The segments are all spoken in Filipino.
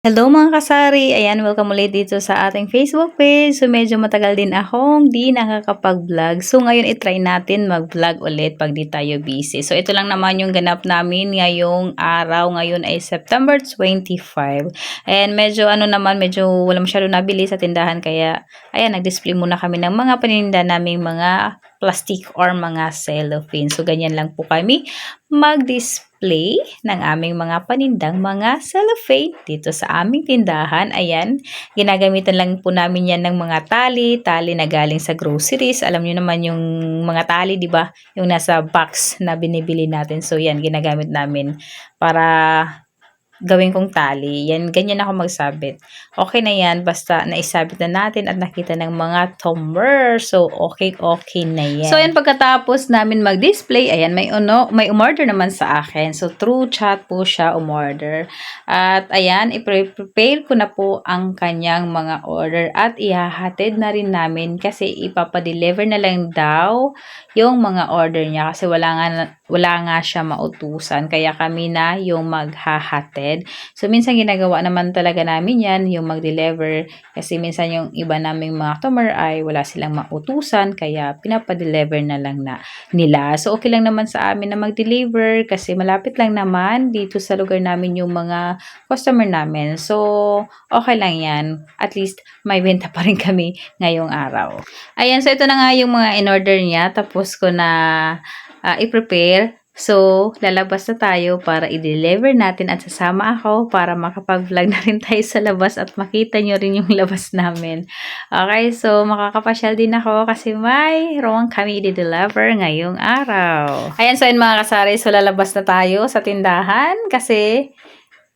Hello mga kasari! Ayan, welcome ulit dito sa ating Facebook page. So, medyo matagal din akong di nakakapag-vlog. So, ngayon itry natin mag-vlog ulit pag di tayo busy. So, ito lang naman yung ganap namin ngayong araw. Ngayon ay September 25. And medyo medyo wala masyado nabili sa tindahan. Kaya, ayan, nag-display muna kami ng mga paninda naming mga plastic or mga cellophane. So, ganyan lang po kami mag-display ng aming mga panindang mga cellophane dito sa aming tindahan. Ayan, ginagamitan lang po namin yan ng mga tali na galing sa groceries. Alam niyo naman yung mga tali, di ba? Yung nasa box na binibili natin. So, yan, ginagamit namin para gawin kong tali. Yan, ganyan ako magsabit. Okay na yan, basta naisabit na natin at nakita ng mga tomer. So, okay na yan. So, yan, pagkatapos namin mag-display, ayan, may umorder naman sa akin. So, through chat po siya umorder. At, ayan, i-prepare ko na po ang kanyang mga order at ihahatid na rin namin kasi ipapadeliver na lang daw yung mga order niya kasi wala nga siya mautusan. Kaya kami na yung maghahatid. So, minsan ginagawa naman talaga namin yan, yung mag-deliver. Kasi minsan yung iba naming mga customer ay wala silang mautusan. Kaya pinapa-deliver na lang nila. So, okay lang naman sa amin na mag-deliver kasi malapit lang naman dito sa lugar namin yung mga customer namin. So, okay lang yan. At least, may benta pa rin kami ngayong araw. Ayan, so ito na nga yung mga in-order niya. Tapos ko na i-prepare. So, lalabas na tayo para i-deliver natin at sasama ako para makapag-vlog na rin tayo sa labas at makita nyo rin yung labas namin. Okay, so makakapasyal din ako kasi mayroon kami i-deliver ngayong araw. Ayan, so yun mga kasari, so lalabas na tayo sa tindahan kasi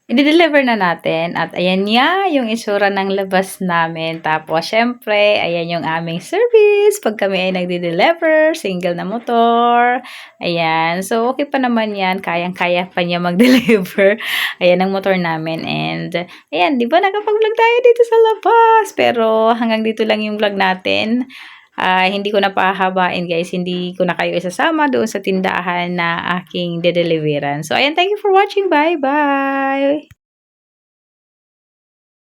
i-deliver na natin at ayan nga yung itsura ng labas namin. Tapos, syempre, ayan yung aming service pag kami ay nagde-deliver, single na motor. Ayan, so okay pa naman yan. Kayang-kaya pa niya mag-deliver. Ayan ang motor namin. And, ayan, di ba nakapag-vlog tayo dito sa labas? Pero, hanggang dito lang yung vlog natin. Hindi ko na pahabain guys, hindi ko na kayo isasama doon sa tindahan na aking de-deliveran. So, ayan, thank you for watching. Bye-bye!